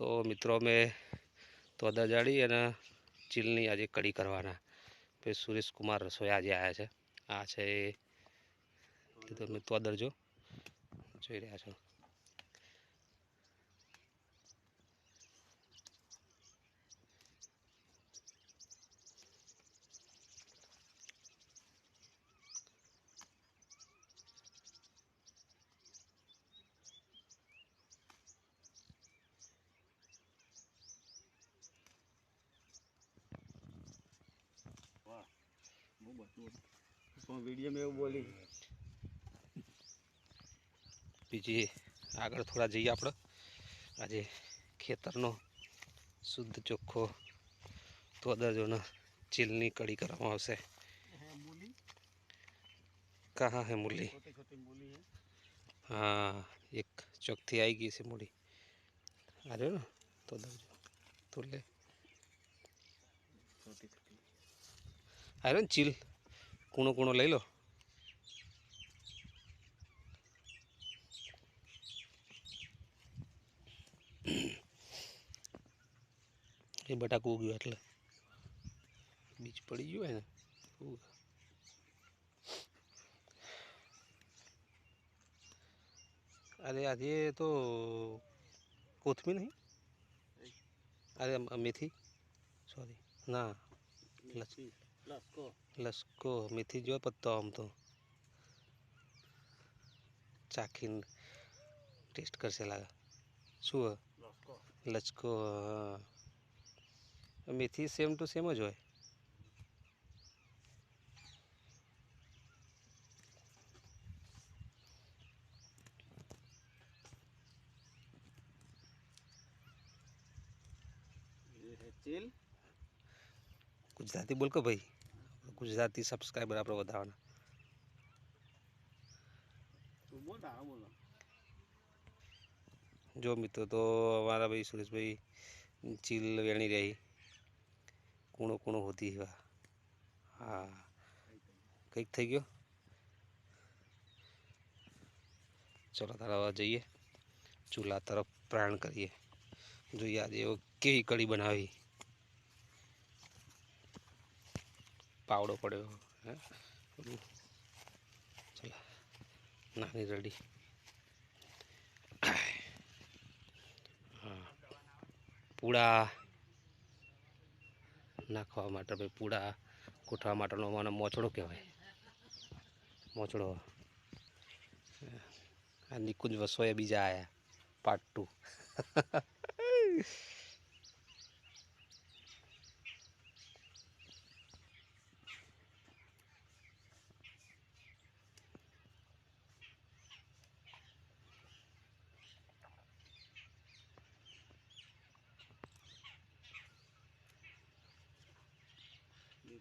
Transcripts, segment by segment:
તો મિત્રો અમે તોદર જાળી અને ચીલની આજે કઢી કરવાના. પછી સુરેશ કુમાર રસોઈ આજે આવ્યા છે. આ છે એ તમે તોદર જોઈ રહ્યા છો. वीडियो में वो बोली બીજી આગળ થોડા જઈએ આપણે. આજે ખેતરનો શુદ્ધ ચોખ્ખો તોદરજોનો ચીલની કઢી કરવામાં આવશે. कहाँ है मूली? छोटे छोटे मूली है. हाँ एक चौकथी आई गई से मूली आ रहे हो ना तो ले छोटी छोटी आ रहे ना चील कूणो कूणो लई लो. એ બટાકું ઉગ્યું એટલે બીજ પડી ગયું હોય ને. अरे आज ये तो कोथमीर नहीं, अरे मेथी सॉरी ना लस्को मेथी जो पत्ता आम तो चाखीन टेस्ट कर से लगा शू लचको मेथी सेम टू सेम ज होय. चील गुजराती बोल को भाई, गुजराती सब्सक्राइबर आप बढ़ावाना. जो मित्रों तो हमारा भाई सुरेश भाई चील वेणी रही कूणो कूणो होती है. हाँ कईक थी गयो. चलो तारा जाइए चूल्हा तरफ प्राण करिए. जो आज केवी कढ़ी बनावी पावड़ो पड़ो है. चलो नानी रेडी. हाँ पूड़ा नाखवा माटे भाई पूड़ा कूटवा माटेनो अमने मोचड़ो कहेवाय. मोचड़ो आ निकुंज वसोया बीजा आया पार्ट 2.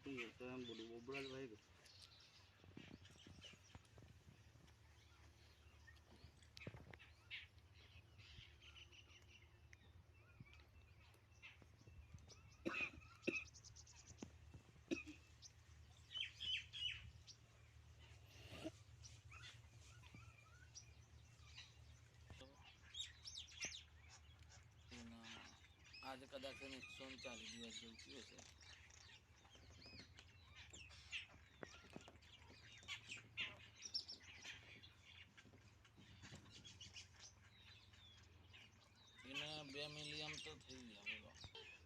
तो ये तो हम बोबड़ा भाई आज कदाच 140 દિવસ જેવું થયું છે. એને 2 મિલિયન તો થઈ ગયા બોલો.